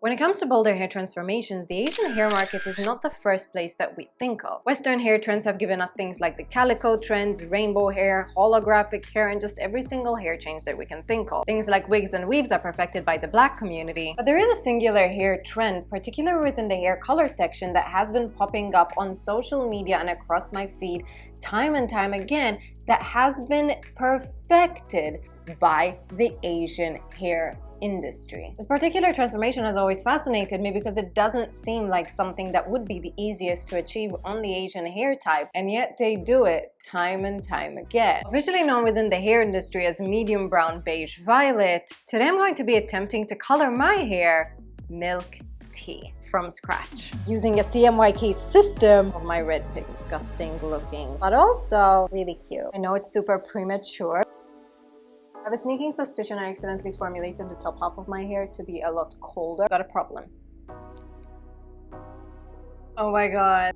When it comes to bolder hair transformations, the Asian hair market is not the first place that we think of. Western hair trends have given us things like the calico trends, rainbow hair, holographic hair, and just every single hair change that we can think of. Things like wigs and weaves are perfected by the Black community. But there is a singular hair trend, particularly within the hair color section, that has been popping up on social media and across my feed time and time again, that has been perfected by the Asian hair industry. This particular transformation has always fascinated me because it doesn't seem like something that would be the easiest to achieve on the Asian hair type, and yet they do it time and time again. Officially known within the hair industry as medium brown beige violet, today I'm going to be attempting to color my hair milk tea from scratch using a CMYK system of my red pig. Disgusting looking, but also really cute. I know it's super premature. I have a sneaking suspicion I accidentally formulated the top half of my hair to be a lot colder. Got a problem. Oh my god.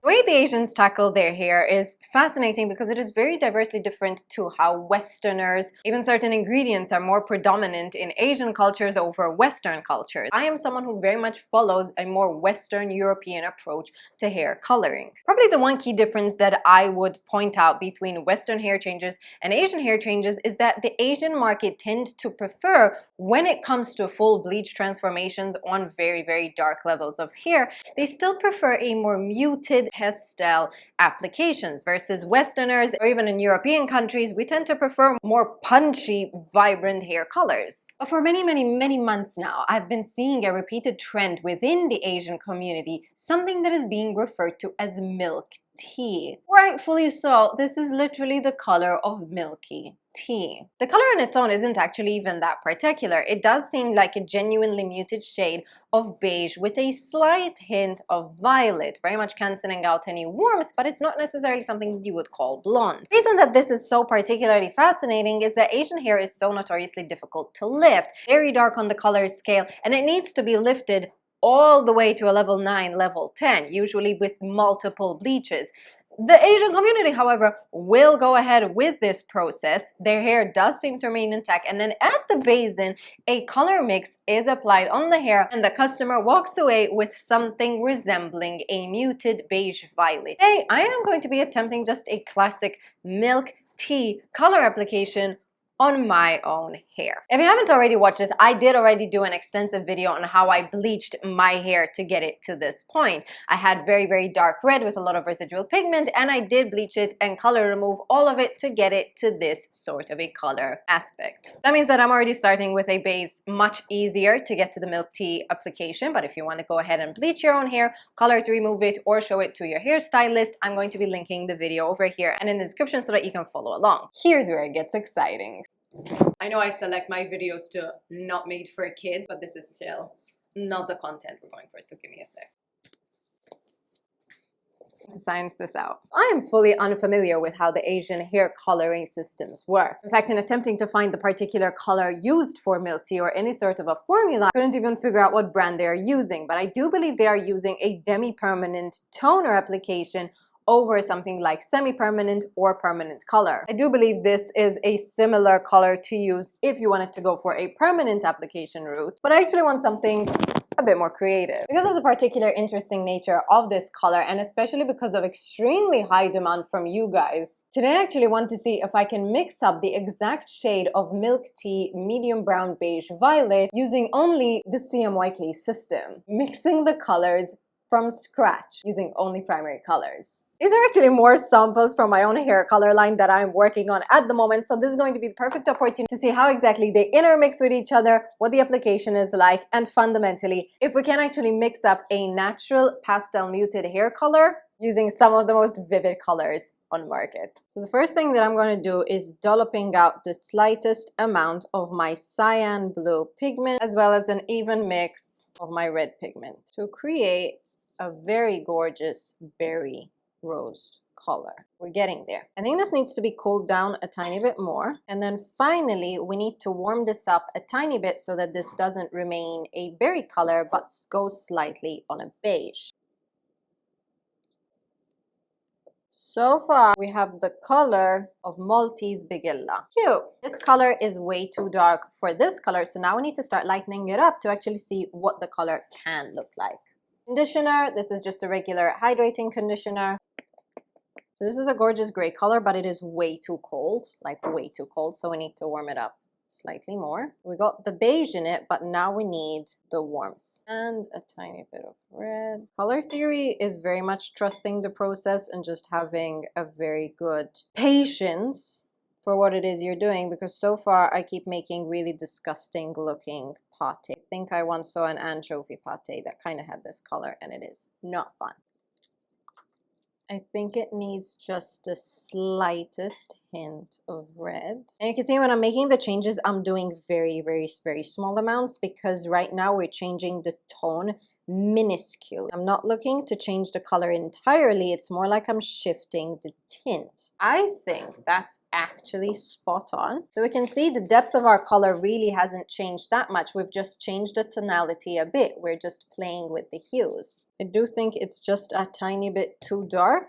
The way the Asians tackle their hair is fascinating because it is very diversely different to how Westerners, even certain ingredients are more predominant in Asian cultures over Western cultures. I am someone who very much follows a more Western European approach to hair coloring. Probably the one key difference that I would point out between Western hair changes and Asian hair changes is that the Asian market tends to prefer, when it comes to full bleach transformations on very, very dark levels of hair, they still prefer a more muted pastel applications versus Westerners, or even in European countries, we tend to prefer more punchy, vibrant hair colors. But for many months now, I've been seeing a repeated trend within the Asian community, something that is being referred to as milk tea. Rightfully so, this is literally the color of milky tea. The color on its own isn't actually even that particular. It does seem like a genuinely muted shade of beige with a slight hint of violet, very much cancelling out any warmth, but it's not necessarily something you would call blonde. The reason that this is so particularly fascinating is that Asian hair is so notoriously difficult to lift, very dark on the color scale, and it needs to be lifted all the way to a level 9, level 10, usually with multiple bleaches. The Asian community, however, will go ahead with this process. Their hair does seem to remain intact, and then at the basin, a color mix is applied on the hair and the customer walks away with something resembling a muted beige violet. Today, I am going to be attempting just a classic milk tea color application on my own hair. If you haven't already watched it, I did already do an extensive video on how I bleached my hair to get it to this point. I had very dark red with a lot of residual pigment, and I did bleach it and color remove all of it to get it to this sort of a color aspect. That means that I'm already starting with a base much easier to get to the milk tea application, but if you want to go ahead and bleach your own hair, color to remove it, or show it to your hairstylist, I'm going to be linking the video over here and in the description so that you can follow along. Here's where it gets exciting. I know I select my videos to not made for kids, but this is still not the content we're going for, so give me a sec. To science this out. I am fully unfamiliar with how the Asian hair coloring systems work. In fact, in attempting to find the particular color used for milk tea or any sort of a formula, I couldn't even figure out what brand they are using, but I do believe they are using a demi-permanent toner application over something like semi-permanent or permanent color. I do believe this is a similar color to use if you wanted to go for a permanent application route, but I actually want something a bit more creative. Because of the particular interesting nature of this color, and especially because of extremely high demand from you guys, today I actually want to see if I can mix up the exact shade of milk tea medium brown beige violet using only the CMYK system, mixing the colors from scratch using only primary colors. These are actually more samples from my own hair color line that I'm working on at the moment, so this is going to be the perfect opportunity to see how exactly they intermix with each other, what the application is like, and fundamentally, if we can actually mix up a natural pastel muted hair color using some of the most vivid colors on market. So the first thing that I'm going to do is dolloping out the slightest amount of my cyan blue pigment as well as an even mix of my red pigment to create a very gorgeous berry rose color. We're getting there. I think this needs to be cooled down a tiny bit more. And then finally, we need to warm this up a tiny bit so that this doesn't remain a berry color, but goes slightly on a beige. So far, we have the color of Maltese Bigilla. Cute. This color is way too dark for this color, so now we need to start lightening it up to actually see what the color can look like. Conditioner, this is just a regular hydrating conditioner. So this is a gorgeous gray color, but it is way too cold, like way too cold, so we need to warm it up slightly more. We got the beige in it, but now we need the warmth and a tiny bit of red. Color theory is very much trusting the process and just having a very good patience for what it is you're doing, because so far I keep making really disgusting looking pate. I think I once saw an anchovy pate that kind of had this color, and it is not fun. I think it needs just the slightest hint of red. And you can see when I'm making the changes, I'm doing very, very, very small amounts, because right now we're changing the tone minuscule. I'm not looking to change the color entirely. It's more like I'm shifting the tint. I think that's actually spot on. So we can see the depth of our color really hasn't changed that much. We've just changed the tonality a bit. We're just playing with the hues. I do think it's just a tiny bit too dark.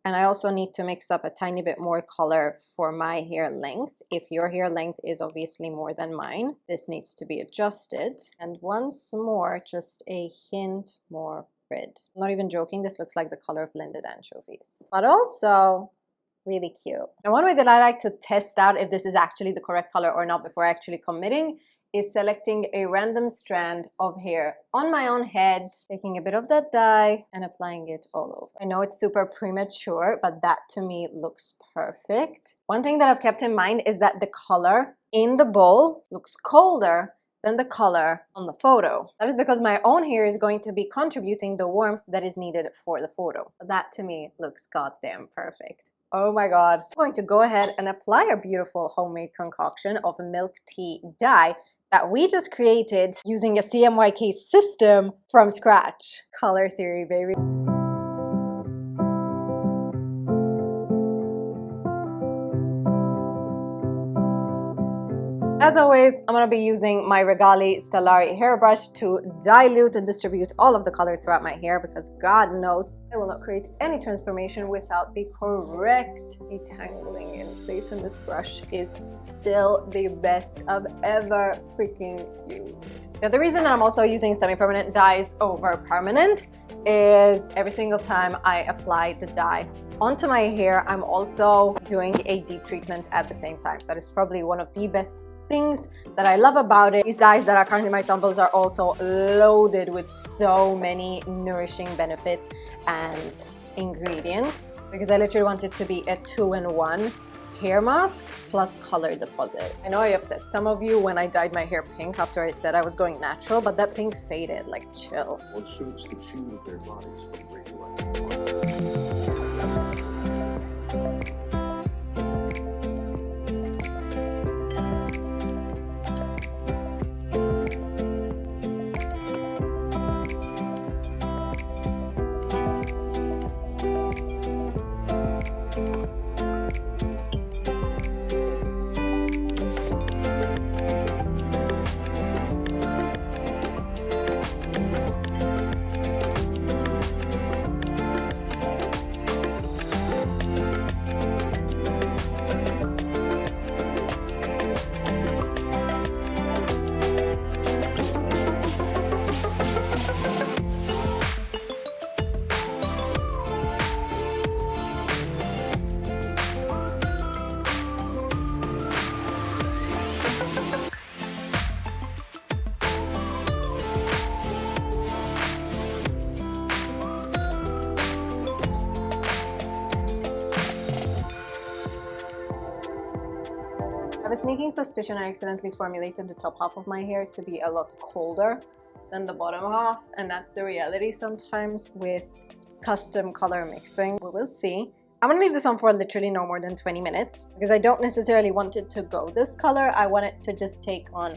And I also need to mix up a tiny bit more color for my hair length. If your hair length is obviously more than mine, this needs to be adjusted. And once more, just a hint more red. I'm not even joking, this looks like the color of blended anchovies. But also really cute. And one way that I like to test out if this is actually the correct color or not before actually committing is selecting a random strand of hair on my own head, taking a bit of that dye and applying it all over. I know it's super premature, but that to me looks perfect. One thing that I've kept in mind is that the color in the bowl looks colder than the color on the photo. That is because my own hair is going to be contributing the warmth that is needed for the photo. That to me looks goddamn perfect. Oh my god. I'm going to go ahead and apply our beautiful homemade concoction of milk tea dye that we just created using a CMYK system from scratch. Color theory, baby. As always, I'm going to be using my Regali Stellari hairbrush to dilute and distribute all of the color throughout my hair, because God knows I will not create any transformation without the correct detangling in place, and this brush is still the best I've ever freaking used. Now, the reason that I'm also using semi-permanent dyes over permanent is every single time I apply the dye onto my hair, I'm also doing a deep treatment at the same time. That is probably one of the best things that I love about it. These dyes that are currently in my samples are also loaded with so many nourishing benefits and ingredients, because I literally want it to be a 2-in-1 hair mask plus color deposit. I know I upset some of you when I dyed my hair pink after I said I was going natural, but that pink faded, like chill. What suits the choose their bodies from radioactive? I have a sneaking suspicion I accidentally formulated the top half of my hair to be a lot colder than the bottom half, and that's the reality sometimes with custom color mixing. We will see. I'm gonna leave this on for literally no more than 20 minutes because I don't necessarily want it to go this color. I want it to just take on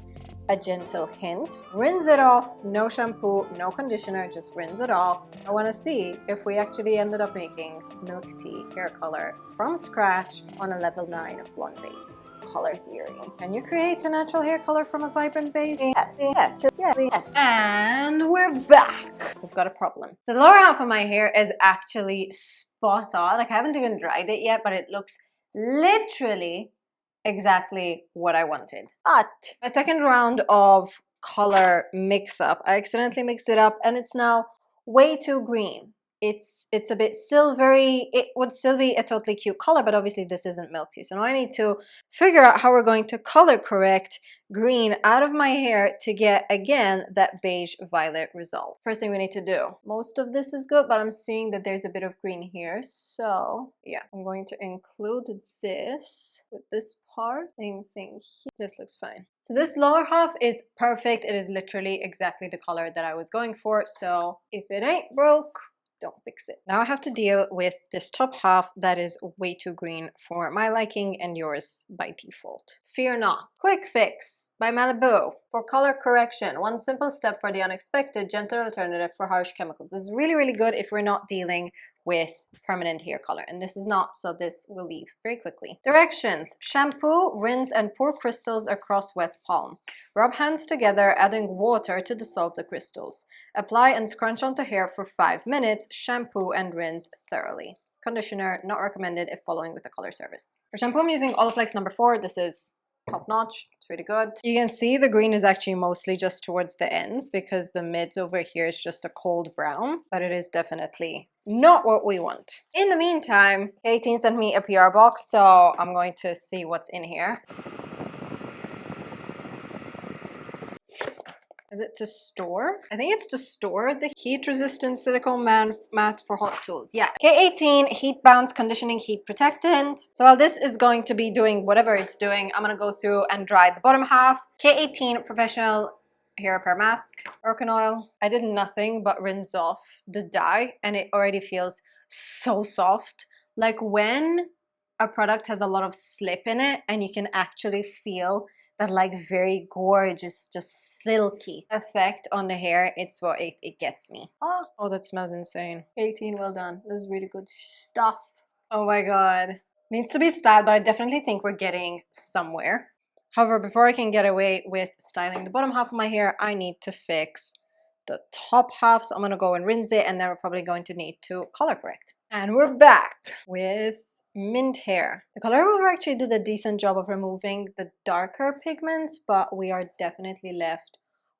a gentle hint. Rinse it off, no shampoo, no conditioner, just rinse it off. I want to see if we actually ended up making milk tea hair color from scratch on a level 9 blonde base. Color theory. Can you create a natural hair color from a vibrant base? Yes, yes, yes. And we're back. We've got a problem. So the lower half of my hair is actually spot on. Like I haven't even dried it yet, but it looks literally exactly what I wanted. But my second round of color mix up, I accidentally mixed it up and it's now way too green. It's a bit silvery. It would still be a totally cute color, but obviously this isn't milk tea. So now I need to figure out how we're going to color correct green out of my hair to get, again, that beige violet result. First thing we need to do. Most of this is good, but I'm seeing that there's a bit of green here. So yeah, I'm going to include this with this part. Same thing here. This looks fine. So this lower half is perfect. It is literally exactly the color that I was going for. So if it ain't broke, don't fix it. Now I have to deal with this top half that is way too green for my liking and yours by default. Fear not. Quick Fix by Malibu. For color correction, one simple step for the unexpected, gentle alternative for harsh chemicals. This is really, really good if we're not dealing with permanent hair color, and this is not, so this will leave very quickly. Directions: shampoo, rinse and pour crystals across wet palm. Rub hands together, adding water to dissolve the crystals. Apply and scrunch onto hair for 5 minutes. Shampoo and rinse thoroughly. Conditioner not recommended if following with the color service. For shampoo, I'm using Olaplex number 4. This is top notch. It's really good. You can see the green is actually mostly just towards the ends because the mids over here is just a cold brown, but it is definitely not what we want. In the meantime, 18 sent me a PR box, so I'm going to see what's in here. Is it to store? I think it's to store the heat-resistant silicone mat for hot tools. Yeah. K18 Heat Bounce Conditioning Heat Protectant. So while this is going to be doing whatever it's doing, I'm going to go through and dry the bottom half. K18 Professional Hair Repair Mask. Argan Oil. I did nothing but rinse off the dye and it already feels so soft. Like when a product has a lot of slip in it and you can actually feel that like very gorgeous, just silky effect on the hair. It's what it gets me. Oh, that smells insane. 18, well done. This is really good stuff. Oh my god. Needs to be styled, but I definitely think we're getting somewhere. However, before I can get away with styling the bottom half of my hair, I need to fix the top half. So I'm gonna go and rinse it, and then we're probably going to need to color correct. And we're back with mint hair. The color remover actually did a decent job of removing the darker pigments, but we are definitely left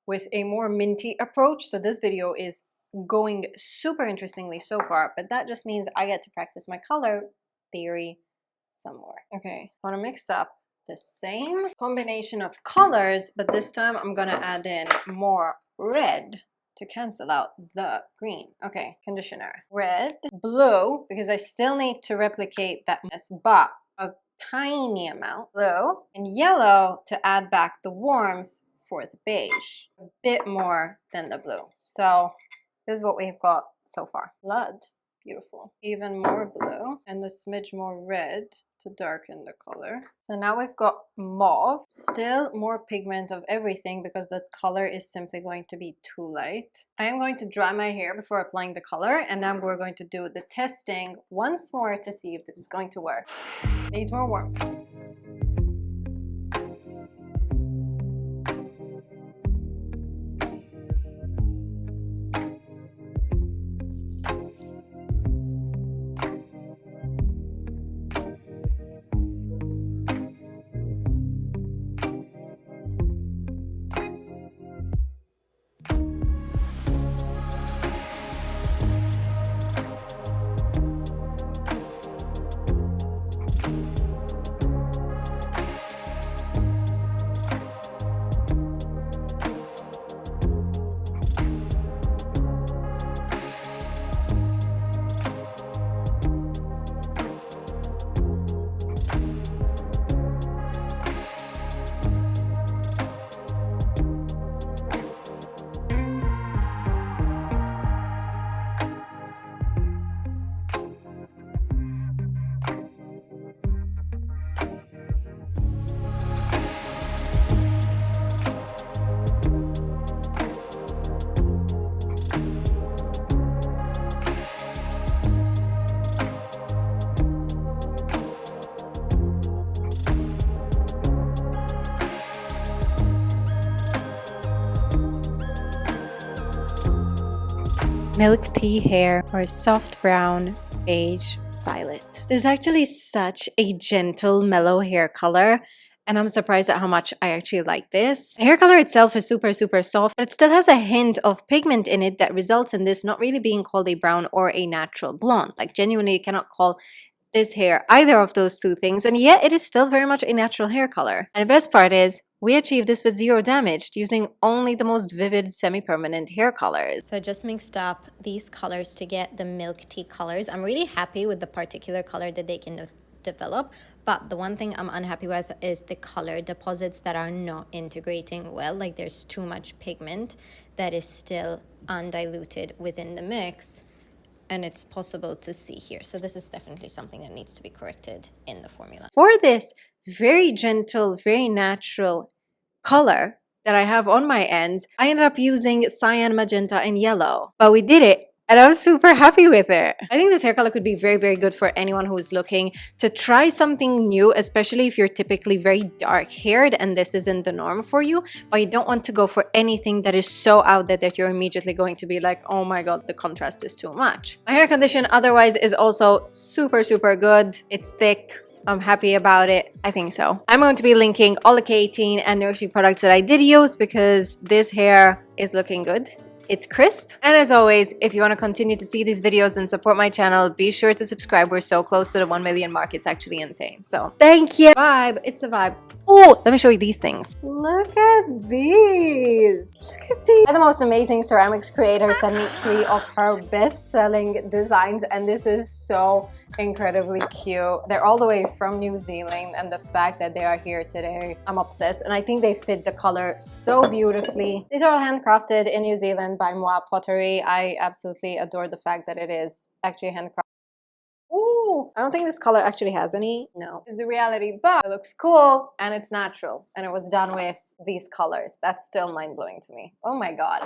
with a more minty approach. So this video is going super interestingly so far, but that just means I get to practice my color theory some more. Okay, I want to mix up the same combination of colors, but this time I'm gonna add in more red to cancel out the green. Okay, conditioner. Red, blue, because I still need to replicate that mess, but a tiny amount. Blue, and yellow to add back the warmth for the beige. A bit more than the blue. So this is what we've got so far. Blood, beautiful. Even more blue and a smidge more red to darken the color. So now we've got mauve, still more pigment of everything because the color is simply going to be too light. I am going to dry my hair before applying the color, and then we're going to do the testing once more to see if this is going to work. Needs more warmth. milk tea hair or soft brown, beige, violet. This is actually such a gentle, mellow hair color. And I'm surprised at how much I actually like this. The hair color itself is super, super soft, but it still has a hint of pigment in it that results in this not really being called a brown or a natural blonde. Like genuinely, you cannot call this hair either of those two things, and yet it is still very much a natural hair color. And the best part is, we achieved this with zero damage using only the most vivid semi-permanent hair colors. So I just mixed up these colors to get the milk tea colors. I'm really happy with the particular color that they can develop, but the one thing I'm unhappy with is the color deposits that are not integrating well. Like there's too much pigment that is still undiluted within the mix, and it's possible to see here. So this is definitely something that needs to be corrected in the formula. For this very gentle, very natural color that I have on my ends, I ended up using cyan, magenta, and yellow. But we did it, and I was super happy with it. I think this hair color could be very, very good for anyone who is looking to try something new, especially if you're typically very dark haired and this isn't the norm for you, but you don't want to go for anything that is so out there that you're immediately going to be like, oh my god, the contrast is too much. My hair condition otherwise is also super, super good. It's thick. I'm happy about it. I think so. I'm going to be linking all the K18 and nourishing products that I did use because this hair is looking good. It's crisp. And as always, if you want to continue to see these videos and support my channel, be sure to subscribe. We're so close to the 1 million mark. It's actually insane. So thank you. Vibe. It's a vibe. Oh, let me show you these things. Look at these. Look at these. They're the most amazing ceramics creator sent me 3 of her best-selling designs, and this is so incredibly cute. They're all the way from New Zealand, and the fact that they are here today, I'm obsessed. And I think they fit the color so beautifully. These are all handcrafted in New Zealand by Moa Pottery. I absolutely adore the fact that it is actually handcrafted. Ooh, I don't think this color actually has any. No, it's the reality, but it looks cool and it's natural. And it was done with these colors. That's still mind-blowing to me. Oh my god.